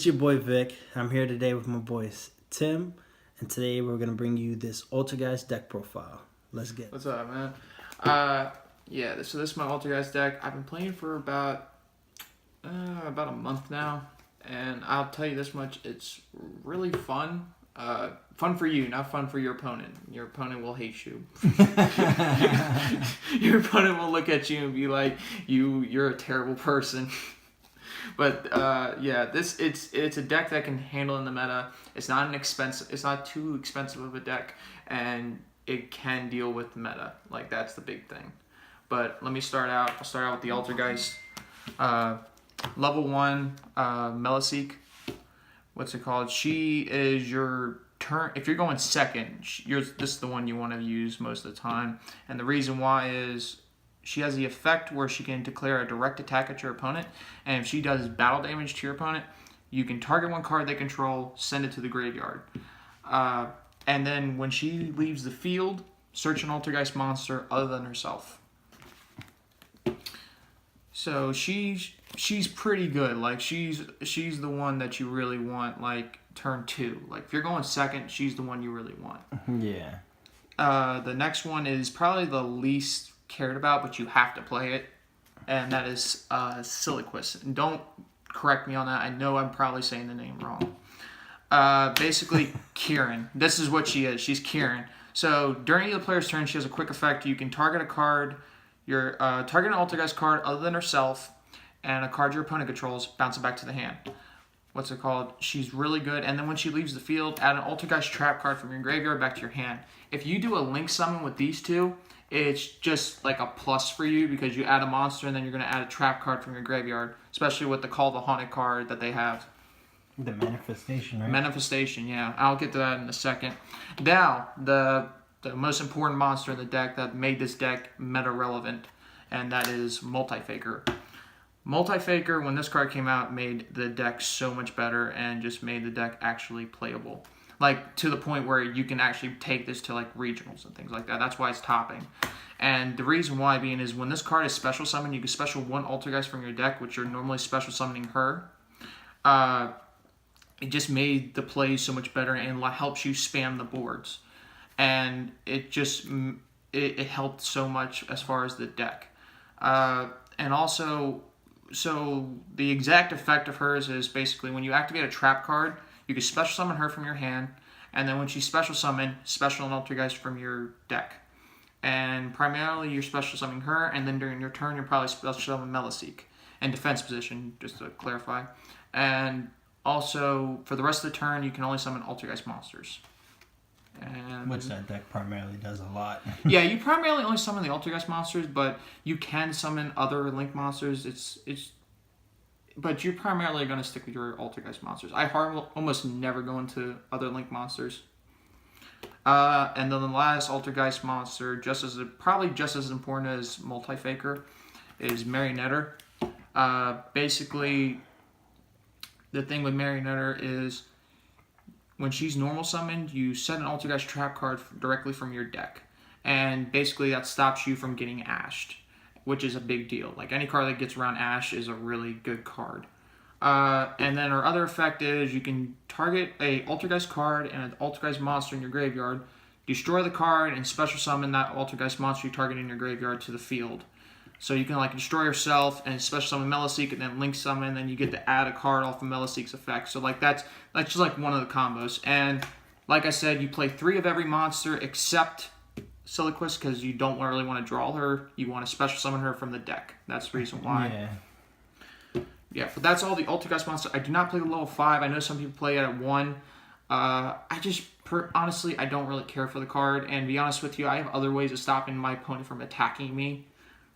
It's your boy Vic. I'm here today with my boys Tim, and today we're gonna bring you this Altergeist deck profile. Let's get it. What's up, man? So this is my Altergeist deck. I've been playing for about a month now, and I'll tell you this much: it's really fun. Fun for you, not fun for your opponent. Your opponent will hate you. Your opponent will look at you and be like, "You're a terrible person." But it's a deck that can handle in the meta. It's not too expensive of a deck, and it can deal with the meta. Like, that's the big thing. But let me start out. I'll start out with the Altergeist. Level 1, Meliseek. What's it called? She is your turn. If you're going second, this is the one you want to use most of the time. And the reason why is she has the effect where she can declare a direct attack at your opponent. And if she does battle damage to your opponent, you can target one card they control, send it to the graveyard. And then when she leaves the field, search an Altergeist monster other than herself. So she's pretty good. Like, she's the one that you really want, like, turn 2. Like, if you're going second, she's the one you really want. Yeah. The next one is probably the least cared about, but you have to play it, and that is Siliquist. And don't correct me on that. I know I'm probably saying the name wrong. Basically, Kieran. This is what she is. She's Kieran. So during the player's turn, she has a quick effect. You can target a card. Target an Altergeist card other than herself, and a card your opponent controls, bounce it back to the hand. What's it called? She's really good. And then when she leaves the field, add an Altergeist trap card from your graveyard back to your hand. If you do a link summon with these two, it's just like a plus for you, because you add a monster and then you're going to add a trap card from your graveyard, especially with the Call the Haunted card that they have. The Manifestation, right? Manifestation, yeah. I'll get to that in a second. Now, the most important monster in the deck that made this deck meta relevant, and that is Multi-Faker. Multi-Faker, when this card came out, made the deck so much better and just made the deck actually playable. Like, to the point where you can actually take this to, like, regionals and things like that. That's why it's topping. And the reason why being is when this card is special summoned, you can special one Altergeist from your deck, which you're normally special summoning her. It just made the play so much better and helps you spam the boards. And it just it helped so much as far as the deck. And also, so the exact effect of hers is basically when you activate a trap card, you can special summon her from your hand, and then when she's special summoned, special an Altergeist from your deck. And primarily you're special summoning her, and then during your turn you're probably special summoning Meliseek in defense position, just to clarify. And also, for the rest of the turn, you can only summon Altergeist monsters. Which that deck primarily does a lot. Yeah, you primarily only summon the Altergeist monsters, but you can summon other Link monsters. But you're primarily going to stick with your Altergeist monsters. I almost never go into other Link monsters. And then the last Altergeist monster, probably just as important as Multi-Faker, is Marionetter. Basically, the thing with Marionetter is when she's normal summoned, you set an Altergeist trap card directly from your deck. And basically that stops you from getting ashed, which is a big deal. Like, any card that gets around Ash is a really good card. And then her other effect is you can target a Altergeist card and an Altergeist monster in your graveyard, destroy the card, and special summon that Altergeist monster you target in your graveyard to the field. So you can, like, destroy yourself and special summon Meliseek and then link summon, and then you get to add a card off of Meliseek's effect. So, like, that's just like one of the combos. And like I said, you play 3 of every monster except Siliquist, because you don't really want to draw her. You want to special summon her from the deck. That's the reason why. Yeah, but that's all the Altergeist monsters. I do not play the level 5. I know some people play it at 1. Honestly, I don't really care for the card. And to be honest with you, I have other ways of stopping my opponent from attacking me.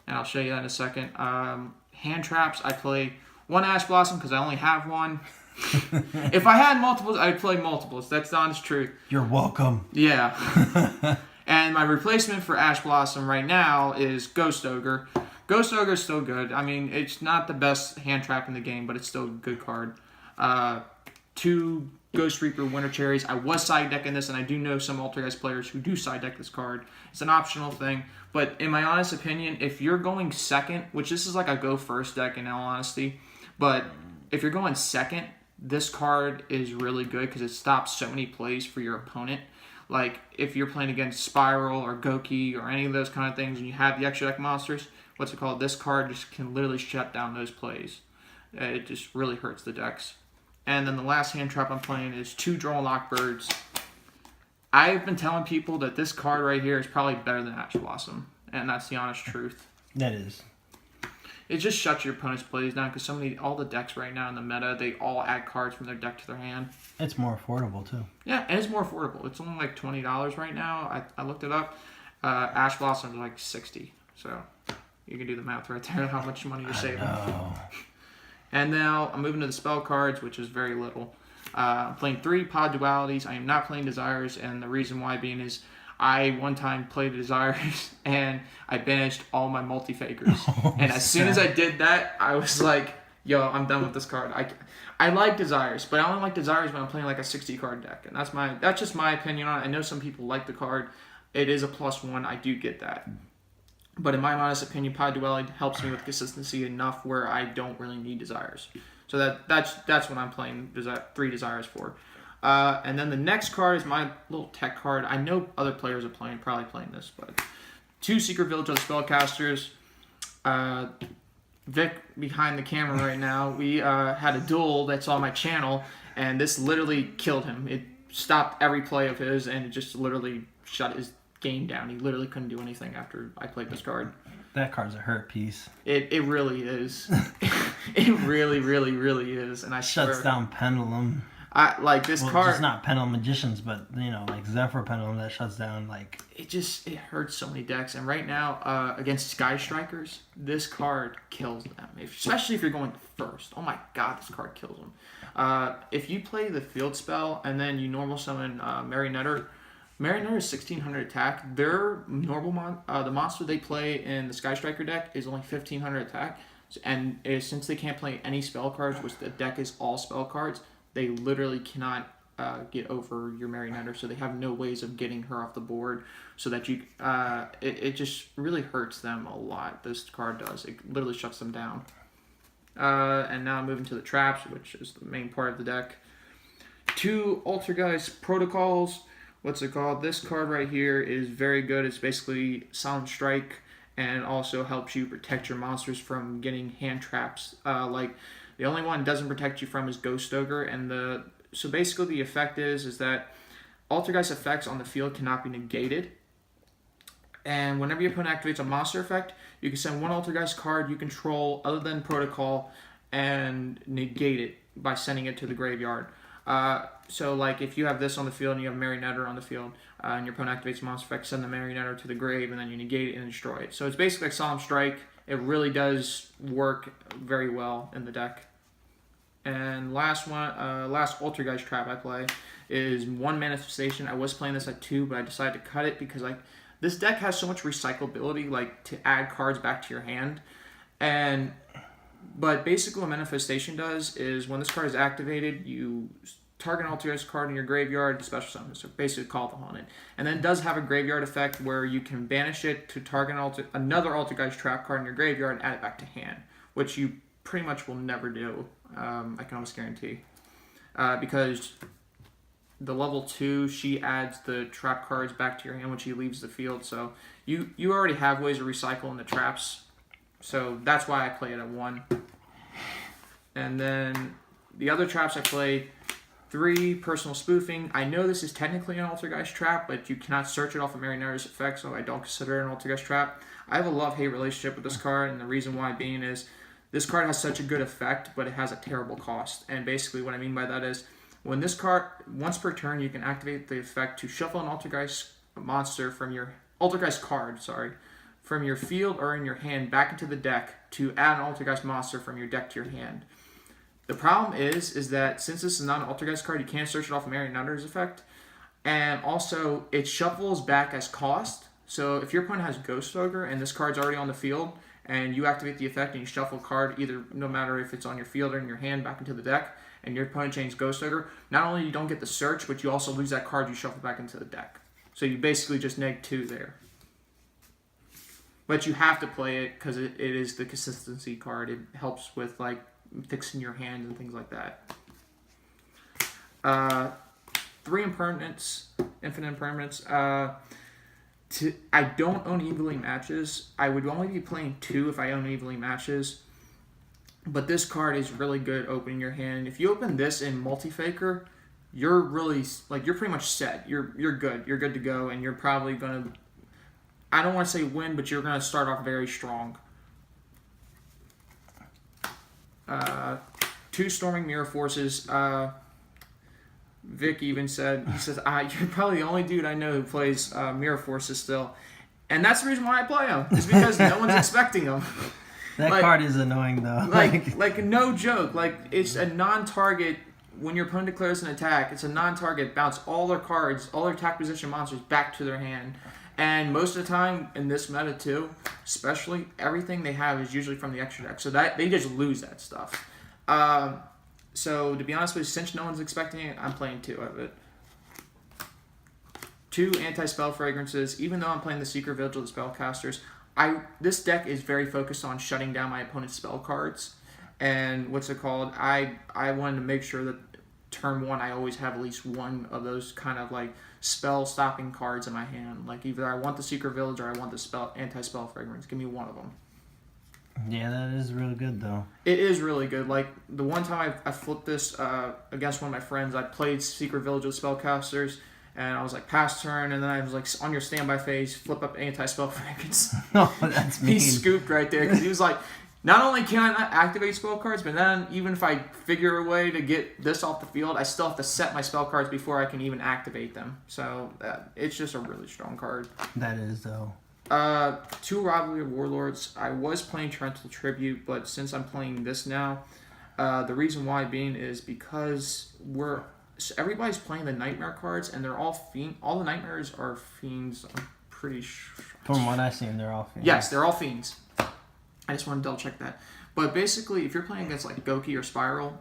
And I'll show you that in a second. Hand traps, I play 1 Ash Blossom because I only have 1. If I had multiples, I'd play multiples. That's the honest truth. You're welcome. Yeah. And my replacement for Ash Blossom right now is Ghost Ogre. Ghost Ogre is still good. I mean, it's not the best hand trap in the game, but it's still a good card. 2 Ghost Reaper Winter Cherries. I was side decking this, and I do know some Altergeist players who do side deck this card. It's an optional thing. But in my honest opinion, if you're going second, which this is like a go first deck in all honesty, but if you're going second, this card is really good because it stops so many plays for your opponent. Like, if you're playing against Spiral or Goki or any of those kind of things and you have the extra deck monsters, this card just can literally shut down those plays. It just really hurts the decks. And then the last hand trap I'm playing is 2 Draw and Lock Birds. I've been telling people that this card right here is probably better than Ash Blossom, and that's the honest truth. That is. It just shuts your opponent's plays down because all the decks right now in the meta, they all add cards from their deck to their hand. It's more affordable too. Yeah, and it's more affordable. It's only like $20 right now. I looked it up. Ash Blossom is like $60. So you can do the math right there, how much money you're saving. And now I'm moving to the spell cards, which is very little. I'm playing 3 Pod Dualities. I am not playing Desires, and the reason why being is I one time played Desires and I banished all my multi-fakers. And as soon as I did that, I was like, yo, I'm done with this card. I like Desires, but I only like Desires when I'm playing like a 60 card deck. And that's just my opinion on it. I know some people like the card. It is a +1. I do get that. But in my honest opinion, Pod Duality helps me with consistency enough where I don't really need Desires. So that's what I'm playing 3 Desires for. And then the next card is my little tech card. I know other players are probably playing this, but 2 Secret Village of the Spellcasters. Vic behind the camera right now. We had a duel that's on my channel, and this literally killed him. It stopped every play of his, and it just literally shut his game down. He literally couldn't do anything after I played this card. That card's a hurt piece. It really is. It really, really, really is. And I shuts down Pendulum. This card. It's not Pendulum Magicians, but like Zephyr Pendulum that shuts down like. It hurts so many decks, and right now against Sky Strikers, this card kills them. Especially if you're going first. Oh my God, this card kills them. If you play the field spell and then you normal summon Marionetter. Marionetter is 1600 attack. Their normal the monster they play in the Sky Striker deck is only 1500 attack, and since they can't play any spell cards, which the deck is all spell cards, they literally cannot get over your Marionetter, so they have no ways of getting her off the board. So that it just really hurts them a lot. This card does. It literally shuts them down. And now I'm moving to the traps, which is the main part of the deck. 2 Altergeist Protocols. What's it called? This card right here is very good. It's basically Solemn Strike and also helps you protect your monsters from getting hand traps. The only one it doesn't protect you from is Ghost Ogre, and so basically the effect is that Altergeist effects on the field cannot be negated. And whenever your opponent activates a monster effect, you can send 1 Altergeist card you control other than Protocol and negate it by sending it to the graveyard. So like if you have this on the field and you have Marionetter on the field, and your opponent activates a monster effect, send the Marionetter to the grave, and then you negate it and destroy it. So it's basically like Solemn Strike. It really does work very well in the deck. And last Altergeist trap I play is 1 Manifestation. I was playing this at 2, but I decided to cut it because this deck has so much recyclability, to add cards back to your hand. But basically what Manifestation does is when this card is activated, you target an Altergeist card in your graveyard, special summon, so basically call upon it. And then it does have a graveyard effect where you can banish it to target another Altergeist trap card in your graveyard and add it back to hand, which you pretty much will never do, I can almost guarantee. Because the level 2, she adds the trap cards back to your hand when she leaves the field, so you already have ways of recycling the traps. So that's why I play it at 1. And then the other traps I play, 3 Personal Spoofing. I know this is technically an Altergeist trap, but you cannot search it off of Marinetter's effect, so I don't consider it an Altergeist trap. I have a love-hate relationship with this card, and the reason why being is this card has such a good effect, but it has a terrible cost. And basically what I mean by that is when this card, once per turn, you can activate the effect to shuffle an Altergeist monster from your Altergeist card, from your field or in your hand back into the deck to add an Altergeist monster from your deck to your hand. The problem is that since this is not an Altergeist card, you can't search it off of Marionetter's effect. And also, it shuffles back as cost. So if your opponent has Ghost Ogre and this card's already on the field, and you activate the effect and you shuffle a card, no matter if it's on your field or in your hand, back into the deck, and your opponent changes Ghost Ogre, not only you don't get the search, but you also lose that card you shuffle back into the deck. So you basically just -2 there. But you have to play it because it is the consistency card. It helps with fixing your hand and things like that. 3 impermanents, infinite impermanents. I don't own evenly matches. I would only be playing 2 if I own evenly matches. But this card is really good opening your hand. If you open this in multi-faker, you're really, like, you're pretty much set. You're good. You're good to go, and you're probably going to, I don't want to say win, but you're going to start off very strong. 2 Storming Mirror Forces. Vic even said, he says, you're probably the only dude I know who plays Mirror Forces still. And that's the reason why I play them. It's because no one's expecting them. That card is annoying, though. Like no joke. Like, it's a non-target. When your opponent declares an attack, it's a non-target. Bounce all their cards, all their attack position monsters back to their hand. And most of the time, in this meta too, especially, everything they have is usually from the extra deck. So that they just lose that stuff. So, to be honest with you, since no one's expecting it, I'm playing 2 of it. 2 anti-spell fragrances. Even though I'm playing the Secret Vigil of the Spellcasters, this deck is very focused on shutting down my opponent's spell cards. And what's it called? I wanted to make sure that turn 1, I always have at least one of those kind of like spell-stopping cards in my hand. Like, either I want the Secret Village or I want the anti-spell fragrance. Give me one of them. Yeah, that is really good, though. It is really good. Like, the one time I flipped this against one of my friends, I played Secret Village with Spellcasters, and I was like, pass turn, and then I was like, on your standby phase, flip up anti-spell fragrance. Oh, that's mean. He scooped right there, because he was like, not only can I not activate spell cards, but then even if I figure a way to get this off the field, I still have to set my spell cards before I can even activate them. So, it's just a really strong card. That is, though. 2 Rivalry of Warlords. I was playing Torrential Tribute, but since I'm playing this now, the reason why being is because everybody's playing the Nightmare cards, and they're all all the Nightmares are fiends. I'm pretty sure. From what I've seen, they're all fiends. Yes, they're all fiends. I just want to double check that. But basically, if you're playing against like Goki or Spiral,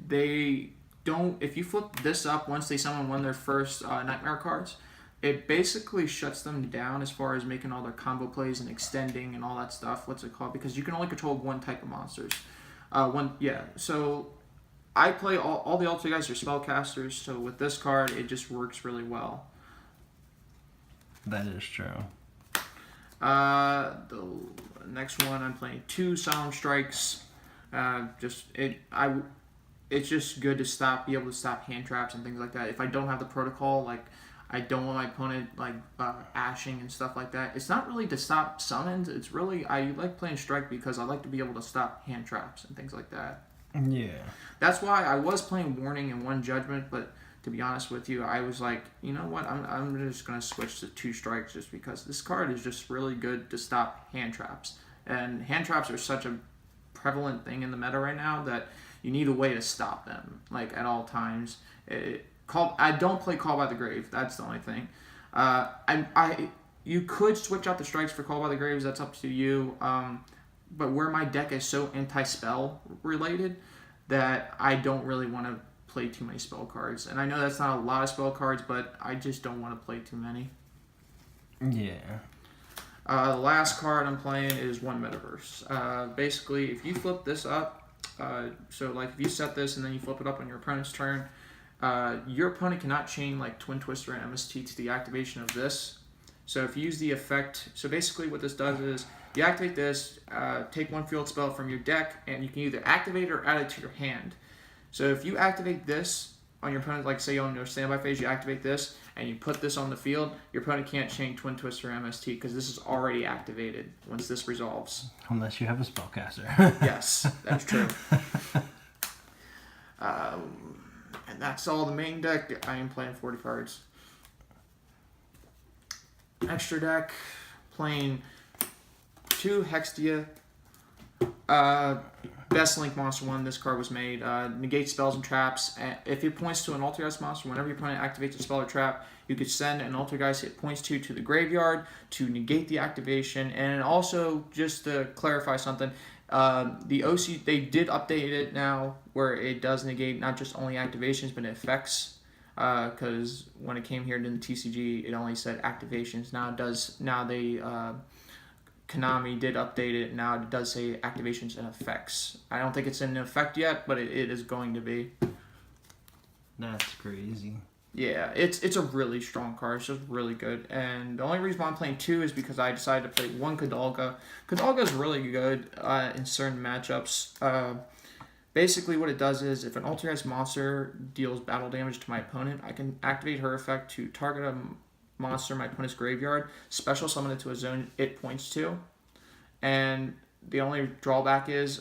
they don't. If you flip this up once they summon one of their first Nightmare cards, it basically shuts them down as far as making all their combo plays and extending and all that stuff. What's it called? Because you can only control one type of monsters. So I play all the Altergeist are spellcasters. So with this card, it just works really well. That is true. The next one I'm playing 2 Solemn Strikes. It's just good to be able to stop hand traps and things like that. If I don't have the protocol, like, I don't want my opponent like ashing and stuff like that. It's not really to stop summons. It's really, I like playing strike because I like to be able to stop hand traps and things like that. Yeah. That's why I was playing Warning and 1 Judgment, but to be honest with you, I was like, you know what? I'm just gonna switch to 2 strikes just because this card is just really good to stop hand traps. And hand traps are such a prevalent thing in the meta right now that you need a way to stop them, like, at all times. I don't play Call by the Grave. That's the only thing. You could switch out the strikes for Call by the Graves. That's up to you. But where my deck is so anti-spell related that I don't really want to play too many spell cards. And I know that's not a lot of spell cards, but I just don't want to play too many. Yeah. The last card I'm playing is 1 Metaverse. Basically, if you flip this up, so like if you set this and then you flip it up on your opponent's turn, your opponent cannot chain like Twin Twister and MST to the activation of this. So if you use the effect, so basically what this does is you activate this, take 1 field spell from your deck, and you can either activate it or add it to your hand. So if you activate this on your opponent, like say on your standby phase, you activate this and you put this on the field, your opponent can't chain Twin Twister or MST because this is already activated once this resolves. Unless you have a spellcaster. Yes, that's true. And that's all the main deck. I am playing 40 cards. Extra deck, playing 2 Hextia. Best Link Monster 1, this card was made. Negate spells and traps. If it points to an Altergeist monster, whenever your opponent activates a spell or trap, you could send an Altergeist it points to the graveyard to negate the activation. And also, just to clarify something, the OC, they did update it now where it does negate not just only activations, but effects. Because when it came here to the TCG, it only said activations. Konami did update it. Now it does say activations and effects. I don't think it's in effect yet, but it is going to be. That's crazy. Yeah, it's a really strong card. It's just really good. And the only reason why I'm playing 2 is because I decided to play 1 Kadalga. Kadalga is really good in certain matchups. Basically, what it does is if an Altergeist monster deals battle damage to my opponent, I can activate her effect to target a monster in my opponent's graveyard, special summon it to a zone it points to. And the only drawback is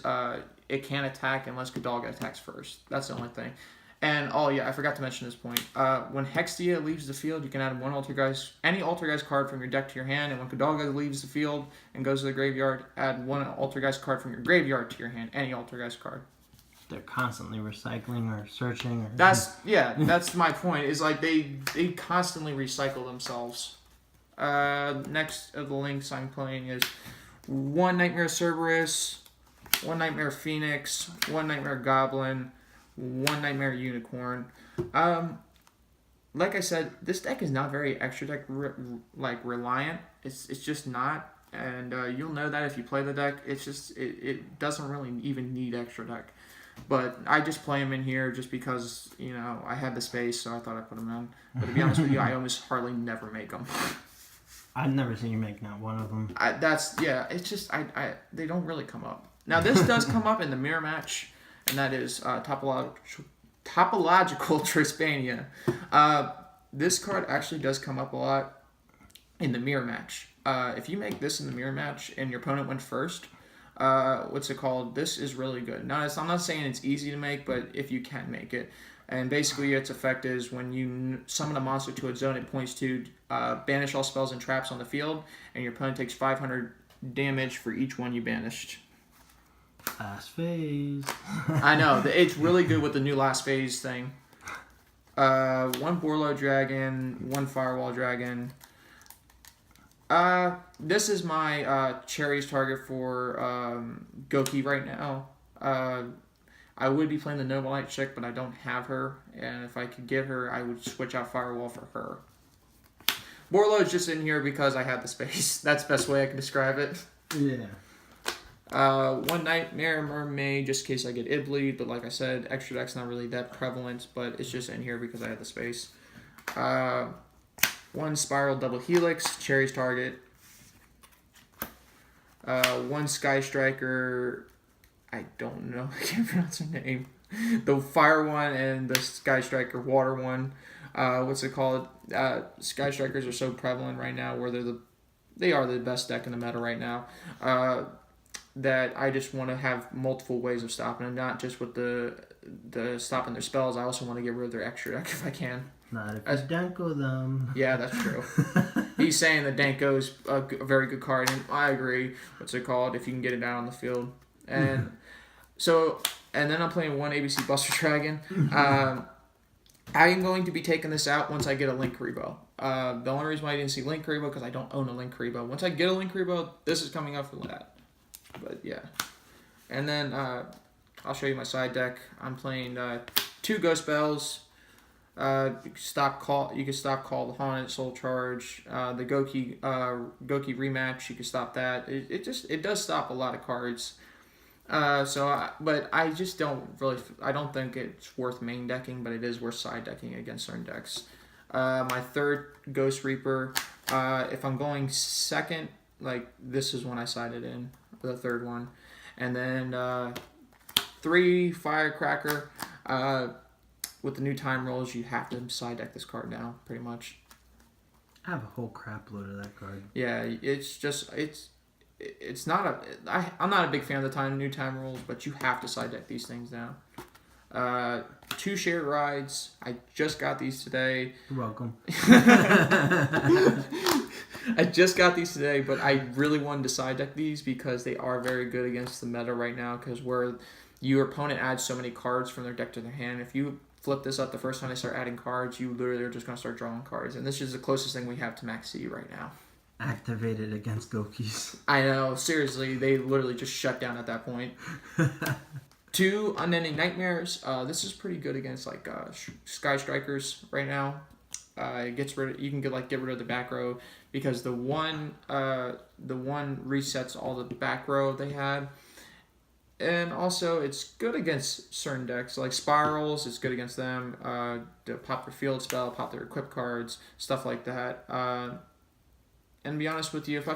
it can't attack unless Kadalga attacks first. That's the only thing. And, oh yeah, I forgot to mention this point. When Hextia leaves the field, you can add any Altergeist card from your deck to your hand, and when Kadalga leaves the field and goes to the graveyard, add 1 Altergeist card from your graveyard to your hand, any Altergeist card. They're constantly recycling or searching. That's my point. Is like they constantly recycle themselves. Next of the links I'm playing is 1 Nightmare Cerberus, 1 Nightmare Phoenix, 1 Nightmare Goblin, 1 Nightmare Unicorn. Like I said, this deck is not very extra deck reliant. It's just not, and you'll know that if you play the deck. It's just it doesn't really even need extra deck. But I just play them in here just because, I had the space, so I thought I'd put them in. But to be honest with you, I almost hardly never make them. I've never seen you make not one of them. It's just, they don't really come up. Now, this does come up in the mirror match, and that is Topological Trispania. This card actually does come up a lot in the mirror match. If you make this in the mirror match and your opponent went first, this is really good. Now, I'm not saying it's easy to make, but if you can make it. And basically, its effect is when you summon a monster to a zone it points to, banish all spells and traps on the field, and your opponent takes 500 damage for each one you banished. Last phase. I know. It's really good with the new last phase thing. 1 Borlo Dragon, 1 Firewall Dragon. This is my Cherry's target for Goki right now. I would be playing the Noble Knight chick, but I don't have her. And if I could get her, I would switch out Firewall for her. Borlo is just in here because I had the space. That's the best way I can describe it. Yeah. 1 Nightmare Mermaid, just in case I get Ibleed. But like I said, extra deck's not really that prevalent, but it's just in here because I had the space. 1 Spiral Double Helix, Cherry's target. 1 Sky Striker, I don't know, I can't pronounce her name. The Fire one and the Sky Striker Water one. What's it called? Sky Strikers are so prevalent right now, where they are the best deck in the meta right now. That I just want to have multiple ways of stopping them, not just with the stopping their spells. I also want to get rid of their extra deck if I can. Not if you Danko them. Yeah, that's true. He's saying that Danko is a very good card, and I agree. What's it called? If you can get it out on the field. And and then I'm playing 1 ABC Buster Dragon. I am going to be taking this out once I get a Link Rebo. The only reason why I didn't see Link Rebo because I don't own a Link Rebo. Once I get a Link Rebo, this is coming up for that. But yeah. And then I'll show you my side deck. I'm playing 2 Ghost Bells. You can stop Call the Haunted, Soul Charge, the Goki rematch. You can stop that. It does stop a lot of cards. But I just I don't think it's worth main decking, but it is worth side decking against certain decks. My 3rd Ghost Reaper. If I'm going second, this is when I sided in the 3rd one, and then 3 Firecracker. With the new time rolls, you have to side deck this card now, pretty much. I have a whole crap load of that card. Yeah, it's not I'm not a big fan of the new time rolls, but you have to side deck these things now. 2 Shared Rides. I just got these today. You're welcome. I just got these today, but I really wanted to side deck these because they are very good against the meta right now, because where your opponent adds so many cards from their deck to their hand, if you flip this up the first time they start adding cards, you literally are just going to start drawing cards. And this is the closest thing we have to Max C right now. Activated against Gokis. I know, seriously, they literally just shut down at that point. 2 Unending Nightmares. This is pretty good against Sky Strikers right now. You can get rid of the back row, because the one resets all the back row they had. And also, it's good against certain decks like Spirals. It's good against them. To pop their field spell, pop their equip cards, stuff like that. And to be honest with you, if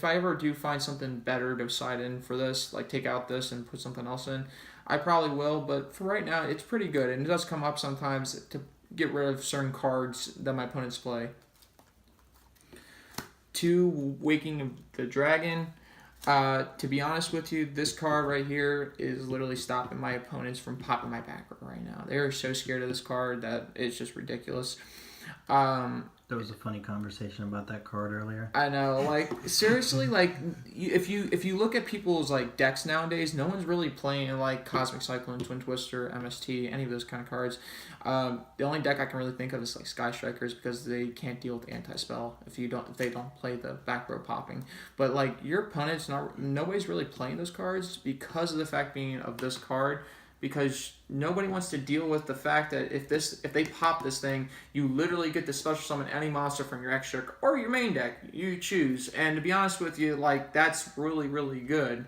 I ever do find something better to side in for this, like take out this and put something else in, I probably will. But for right now, it's pretty good, and it does come up sometimes to get rid of certain cards that my opponents play. 2, Waking of the Dragon. To be honest with you, this card right here is literally stopping my opponents from popping my back row right now. They're so scared of this card that it's just ridiculous. There was a funny conversation about that card earlier. I know, like seriously, like if you look at people's like decks nowadays, no one's really playing like Cosmic Cyclone, Twin Twister, MST, any of those kind of cards. The only deck I can really think of is like Sky Strikers because they can't deal with anti-spell if they don't play the back row popping. But like your opponents, nobody's really playing those cards because of the fact being of this card. Because nobody wants to deal with the fact that if they pop this thing, you literally get to special summon any monster from your extra or your main deck. You choose. And to be honest with you, like that's really, really good.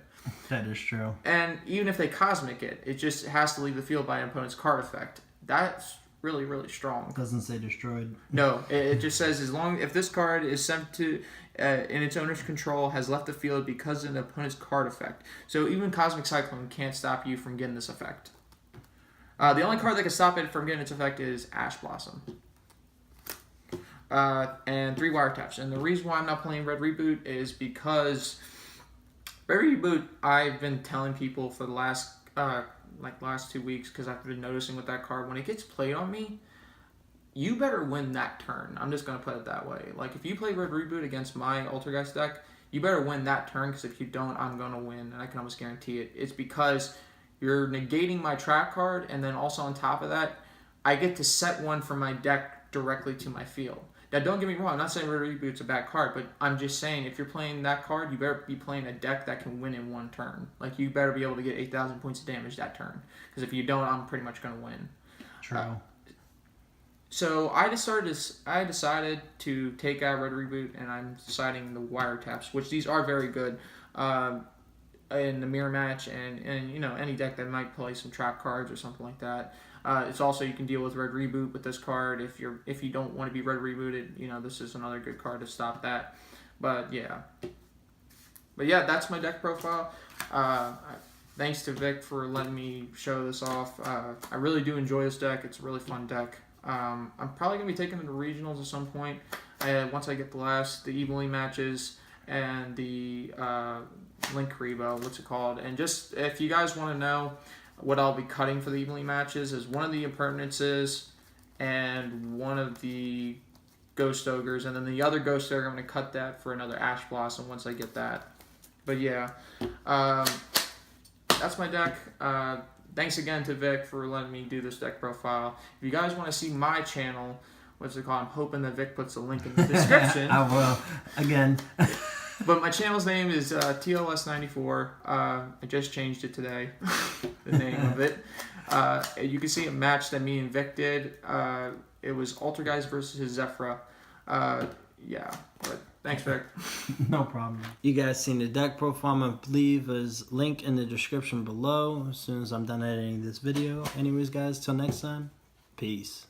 That is true. And even if they cosmic it just has to leave the field by an opponent's card effect. That's really, really strong. It doesn't say destroyed. No, it just says if this card is sent to in its owner's control, has left the field because of an opponent's card effect. So even Cosmic Cyclone can't stop you from getting this effect. The only card that can stop it from getting its effect is Ash Blossom. And 3 wiretaps. And the reason why I'm not playing Red Reboot is because Red Reboot, I've been telling people for the last 2 weeks, because I've been noticing with that card, when it gets played on me, you better win that turn. I'm just going to put it that way. Like, if you play Red Reboot against my Altergeist deck, you better win that turn, because if you don't, I'm going to win, and I can almost guarantee it. It's because you're negating my trap card, and then also on top of that, I get to set one from my deck directly to my field. Now, don't get me wrong, I'm not saying Red Reboot's a bad card, but I'm just saying if you're playing that card, you better be playing a deck that can win in one turn. Like, you better be able to get 8,000 points of damage that turn, because if you don't, I'm pretty much going to win. True. So I decided to take out Red Reboot, and I'm deciding the wiretaps, which these are very good in the mirror match and any deck that might play some trap cards or something like that. It's also, you can deal with Red Reboot with this card if you don't want to be Red Rebooted. This is another good card to stop that. But yeah, that's my deck profile. Thanks to Vic for letting me show this off. I really do enjoy this deck. It's a really fun deck. I'm probably going to be taking it to regionals at some point. Once I get the evening matches and the Link Rebo, what's it called? And just if you guys want to know what I'll be cutting for the evening matches is one of the Impertinences and one of the Ghost Ogres. And then the other Ghost Ogre, I'm going to cut that for another Ash Blossom once I get that. But yeah, that's my deck. Thanks again to Vic for letting me do this deck profile. If you guys want to see my channel, what's it called? I'm hoping that Vic puts a link in the description. I will. Again. But my channel's name is TLS94. I just changed it today, the name of it. You can see a match that me and Vic did. It was Altergeist versus Zephyra. Yeah, but thanks, Vic. No problem. You guys seen the deck profile. I'm going to leave his link in the description below as soon as I'm done editing this video. Anyways, guys, till next time, peace.